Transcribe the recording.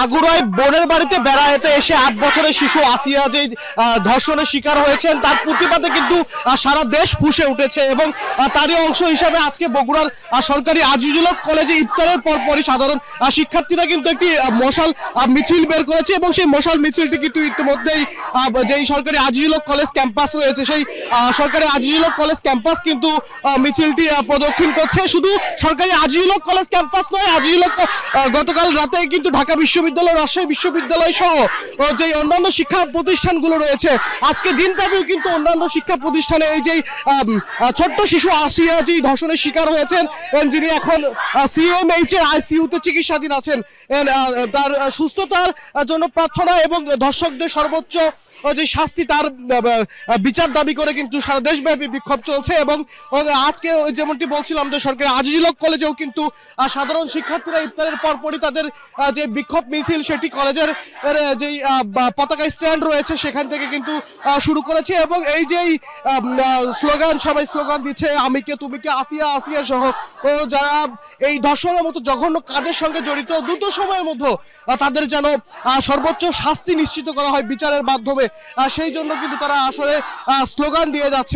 আগুরায় বোনের বাড়িতে বেড়াতে এসে 8 বছরের শিশু আসিয়া যে ধর্ষণের শিকার হয়েছেন তার প্রতিবাদে কিন্তু সারা দেশ ফুঁসে উঠেছে এবং তারই অংশ হিসাবে আজকে বগুড়ার সরকারি আজিজুল হক কলেজে ইফতারের পরপরই সাধারণ শিক্ষার্থীরা কিন্তু একটি মশাল মিছিল বের করেছে এবং সেই মশাল মিছিলটি কিন্তু ইতিমধ্যেই যেই সরকারি আজিজুল হক কলেজ ক্যাম্পাস রয়েছে সেই সরকারি আজিজুল হক কলেজ ক্যাম্পাস কিন্তু মিছিলটি প্রদক্ষিণ করছে। শুধু সরকারি আজিজুল হক কলেজ ক্যাম্পাস নয়, আজিজুল হক গতকাল রাতে কিন্তু ঢাকা বিশ্ববিদ্যালয়, রাজশাহী বিশ্ববিদ্যালয় সহ যে অন্যান্য শিক্ষা প্রতিষ্ঠানগুলো রয়েছে আজকে দিনব্যাপী কিন্তু অন্যান্য শিক্ষা প্রতিষ্ঠানে এই যে ছোট্ট শিশু আসিয়া যে ধর্ষণের শিকার হয়েছেন যিনি এখন সিএমএইচ এর আইসিইউতে চিকিৎসাধীন আছেন, তার সুস্থতার জন্য প্রার্থনা এবং ধর্ষকদের সর্বোচ্চ যে শাস্তি তার বিচার দাবি করে কিন্তু সারা দেশব্যাপী বিক্ষোভ চলছে। এবং আজকে যেমনটি বলছিলাম যে সরকারি আজিজুল হক কলেজেও কিন্তু সাধারণ শিক্ষার্থীরা ইফতারের পরপরই তাদের যে বিক্ষোভ মিছিল সেটি কলেজের যেই পতাকা স্ট্যান্ড রয়েছে সেখান থেকে কিন্তু শুরু করেছে এবং এই যেই স্লোগান, সবাই স্লোগান দিচ্ছে আমি কে তুমি কে আসিয়া আসিয়া সহ যারা এই ধর্ষণের মতো জঘন্য কাজের সঙ্গে জড়িত দ্রুত সময়ের মধ্যে তাদের যেন সর্বোচ্চ শাস্তি নিশ্চিত করা হয় বিচারের মাধ্যমে, সেই জন্য কিন্তু তারা আসলে স্লোগান দিয়ে যাচ্ছে।